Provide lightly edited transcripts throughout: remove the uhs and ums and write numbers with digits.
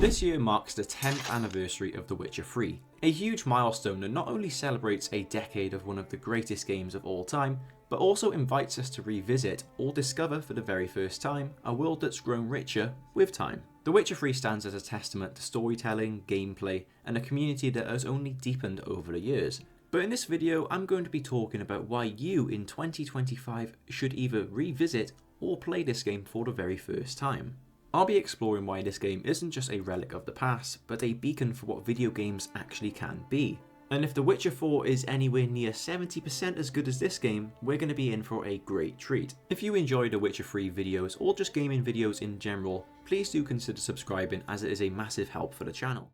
This year marks the 10th anniversary of The Witcher 3, a huge milestone that not only celebrates a decade of one of the greatest games of all time, but also invites us to revisit or discover for the very first time a world that's grown richer with time. The Witcher 3 stands as a testament to storytelling, gameplay, and a community that has only deepened over the years. But in this video, I'm going to be talking about why you in 2025 should either revisit or play this game for the very first time. I'll be exploring why this game isn't just a relic of the past, but a beacon for what video games actually can be. And if The Witcher 4 is anywhere near 70% as good as this game, we're going to be in for a great treat. If you enjoy The Witcher 3 videos or just gaming videos in general, please do consider subscribing as it is a massive help for the channel.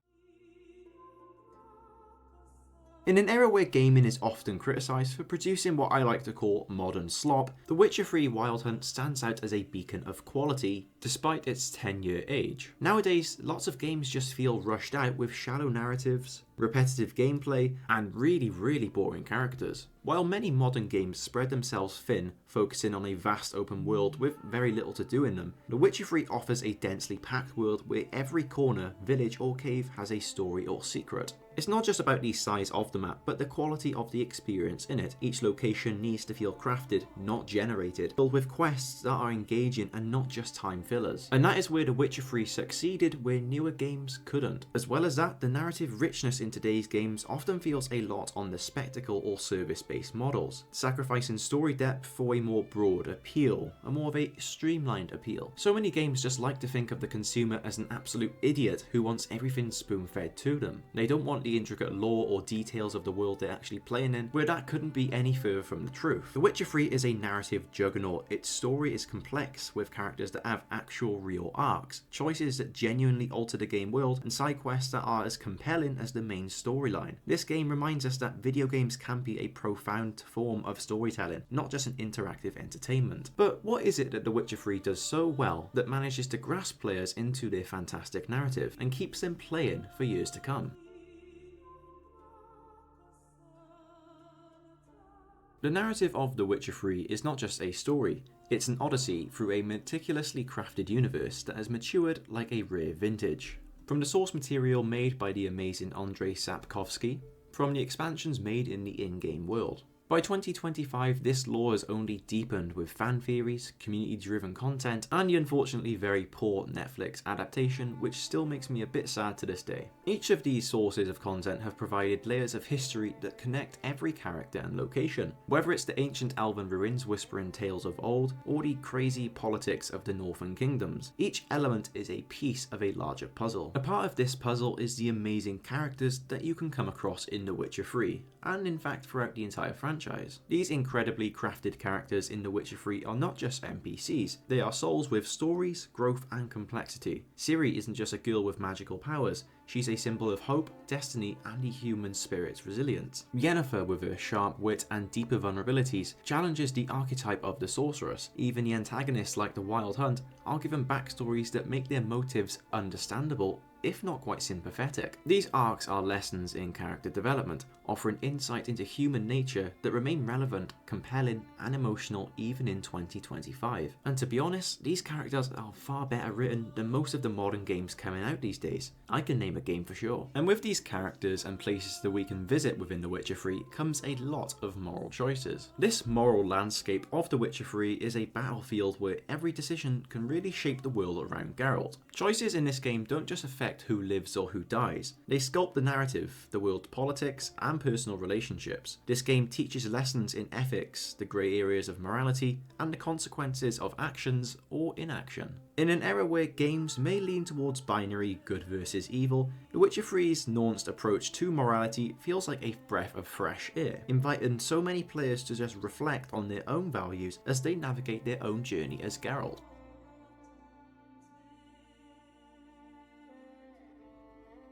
In an era where gaming is often criticised for producing what I like to call modern slop, The Witcher 3 Wild Hunt stands out as a beacon of quality, despite its 10-year age. Nowadays, lots of games just feel rushed out with shallow narratives, repetitive gameplay, and really boring characters. While many modern games spread themselves thin, focusing on a vast open world with very little to do in them, The Witcher 3 offers a densely packed world where every corner, village or cave has a story or secret. It's not just about the size of the map, but the quality of the experience in it. Each location needs to feel crafted, not generated, filled with quests that are engaging and not just time fillers. And that is where The Witcher 3 succeeded where newer games couldn't. As well as that, the narrative richness in today's games often feels a lot on the spectacle or service-based models, sacrificing story depth for a more broad appeal, a more of a streamlined appeal. So many games just like to think of the consumer as an absolute idiot who wants everything spoon-fed to them. They don't want the intricate lore or details of the world they're actually playing in, where that couldn't be any further from the truth. The Witcher 3 is a narrative juggernaut. Its story is complex, with characters that have actual real arcs, choices that genuinely alter the game world, and side quests that are as compelling as the main storyline. This game reminds us that video games can be a profound form of storytelling, not just an interactive entertainment. But what is it that The Witcher 3 does so well that manages to grasp players into their fantastic narrative and keeps them playing for years to come? The narrative of The Witcher 3 is not just a story, it's an odyssey through a meticulously crafted universe that has matured like a rare vintage. From the source material made by the amazing Andrzej Sapkowski, from the expansions made in the in-game world. By 2025, this lore has only deepened with fan theories, community-driven content, and the unfortunately very poor Netflix adaptation, which still makes me a bit sad to this day. Each of these sources of content have provided layers of history that connect every character and location, whether it's the ancient elven ruins whispering tales of old, or the crazy politics of the northern kingdoms. Each element is a piece of a larger puzzle. A part of this puzzle is the amazing characters that you can come across in The Witcher 3, and in fact throughout the entire franchise. These incredibly crafted characters in The Witcher 3 are not just NPCs, they are souls with stories, growth and complexity. Ciri isn't just a girl with magical powers, she's a symbol of hope, destiny and the human spirit's resilience. Yennefer, with her sharp wit and deeper vulnerabilities, challenges the archetype of the sorceress. Even the antagonists like the Wild Hunt are given backstories that make their motives understandable, if not quite sympathetic. These arcs are lessons in character development, offering insight into human nature that remain relevant, compelling, and emotional even in 2025. And to be honest, these characters are far better written than most of the modern games coming out these days. I can name a game for sure. And with these characters and places that we can visit within The Witcher 3 comes a lot of moral choices. This moral landscape of The Witcher 3 is a battlefield where every decision can really shape the world around Geralt. Choices in this game don't just affect who lives or who dies, they sculpt the narrative, the world politics, and personal relationships. This game teaches lessons in ethics, the grey areas of morality, and the consequences of actions or inaction. In an era where games may lean towards binary good versus evil, The Witcher 3's nuanced approach to morality feels like a breath of fresh air, inviting so many players to just reflect on their own values as they navigate their own journey as Geralt.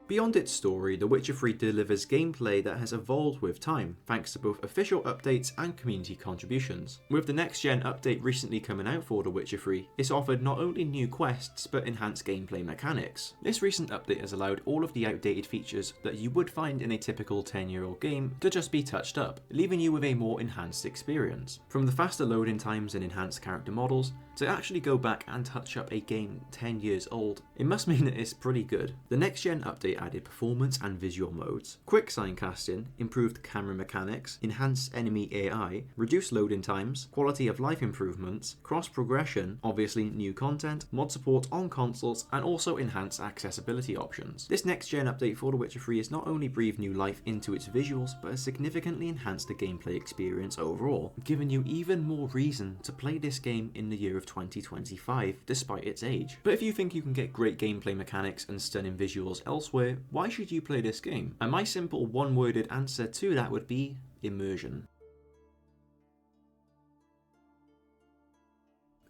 Beyond its story, The Witcher 3 delivers gameplay that has evolved with time, thanks to both official updates and community contributions. With the next-gen update recently coming out for The Witcher 3, it's offered not only new quests, but enhanced gameplay mechanics. This recent update has allowed all of the outdated features that you would find in a typical 10-year-old game to just be touched up, leaving you with a more enhanced experience. From the faster loading times and enhanced character models, To actually go back and touch up a game 10 years old, it must mean that it's pretty good. The next gen update added performance and visual modes, quick sign casting, improved camera mechanics, enhanced enemy AI, reduced loading times, quality of life improvements, cross progression, obviously new content, mod support on consoles, and also enhanced accessibility options. This next gen update for The Witcher 3 has not only breathed new life into its visuals, but has significantly enhanced the gameplay experience overall, giving you even more reason to play this game in the year of 2025, despite its age. But if you think you can get great gameplay mechanics and stunning visuals elsewhere, why should you play this game? And my simple one-worded answer to that would be immersion.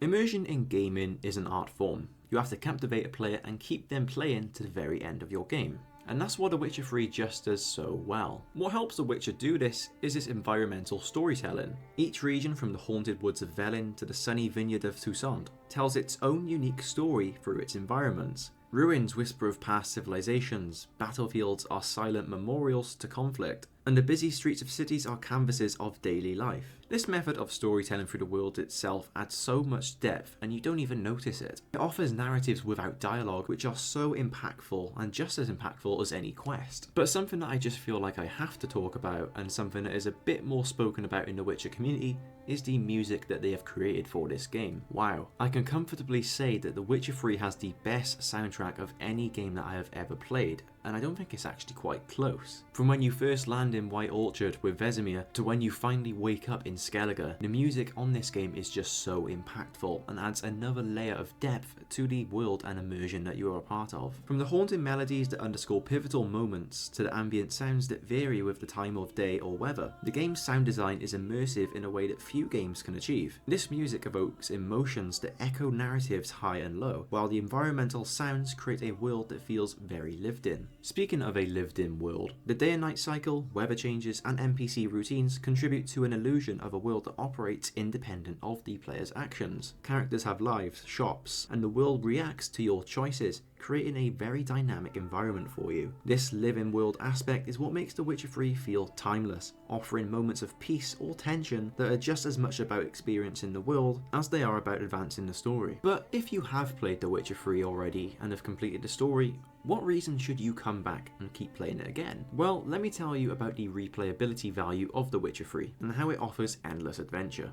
Immersion in gaming is an art form. You have to captivate a player and keep them playing to the very end of your game. And that's what The Witcher 3 just does so well. What helps The Witcher do this is its environmental storytelling. Each region, from the haunted woods of Velin to the sunny vineyard of Toussaint, tells its own unique story through its environments. Ruins whisper of past civilizations, battlefields are silent memorials to conflict, and the busy streets of cities are canvases of daily life. This method of storytelling through the world itself adds so much depth and you don't even notice it. It offers narratives without dialogue which are so impactful and just as impactful as any quest. But something that I just feel like I have to talk about, and something that is a bit more spoken about in the Witcher community, is the music that they have created for this game. Wow. I can comfortably say that The Witcher 3 has the best soundtrack of any game that I have ever played, and I don't think it's actually quite close. From when you first land in White Orchard with Vesemir to when you finally wake up in Skellige, the music on this game is just so impactful and adds another layer of depth to the world and immersion that you are a part of. From the haunting melodies that underscore pivotal moments to the ambient sounds that vary with the time of day or weather, the game's sound design is immersive in a way that few games can achieve. This music evokes emotions that echo narratives high and low, while the environmental sounds create a world that feels very lived in. Speaking of a lived-in world, the day and night cycle, weather changes, and NPC routines contribute to an illusion of a world that operates independent of the player's actions. Characters have lives, shops, and the world reacts to your choices, creating a very dynamic environment for you. This live-in world aspect is what makes The Witcher 3 feel timeless, offering moments of peace or tension that are just as much about experiencing the world as they are about advancing the story. But if you have played The Witcher 3 already and have completed the story, what reason should you come back and keep playing it again? Well, let me tell you about the replayability value of The Witcher 3 and how it offers endless adventure.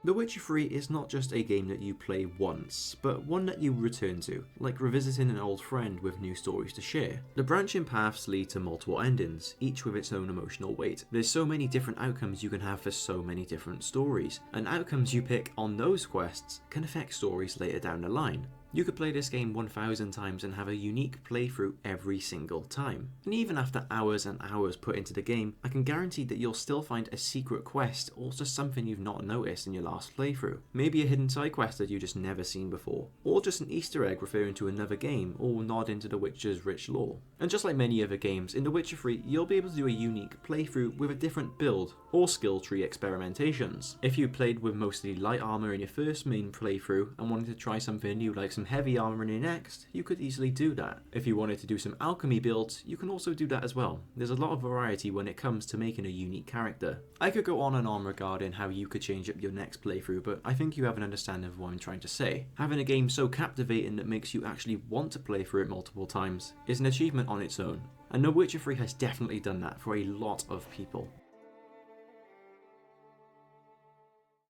The Witcher 3 is not just a game that you play once, but one that you return to, like revisiting an old friend with new stories to share. The branching paths lead to multiple endings, each with its own emotional weight. There's so many different outcomes you can have for so many different stories, and outcomes you pick on those quests can affect stories later down the line. You could play this game 1000 times and have a unique playthrough every single time. And even after hours and hours put into the game, I can guarantee that you'll still find a secret quest or just something you've not noticed in your last playthrough. Maybe a hidden side quest that you just never seen before, or just an Easter egg referring to another game or nod into The Witcher's rich lore. And just like many other games, in The Witcher 3 you'll be able to do a unique playthrough with a different build or skill tree experimentations. If you played with mostly light armor in your first main playthrough and wanted to try something new like some heavy armor in your next, you could easily do that. If you wanted to do some alchemy builds, you can also do that as well. There's a lot of variety when it comes to making a unique character. I could go on and on regarding how you could change up your next playthrough, but I think you have an understanding of what I'm trying to say. Having a game so captivating that makes you actually want to play through it multiple times is an achievement on its own, and The Witcher 3 has definitely done that for a lot of people.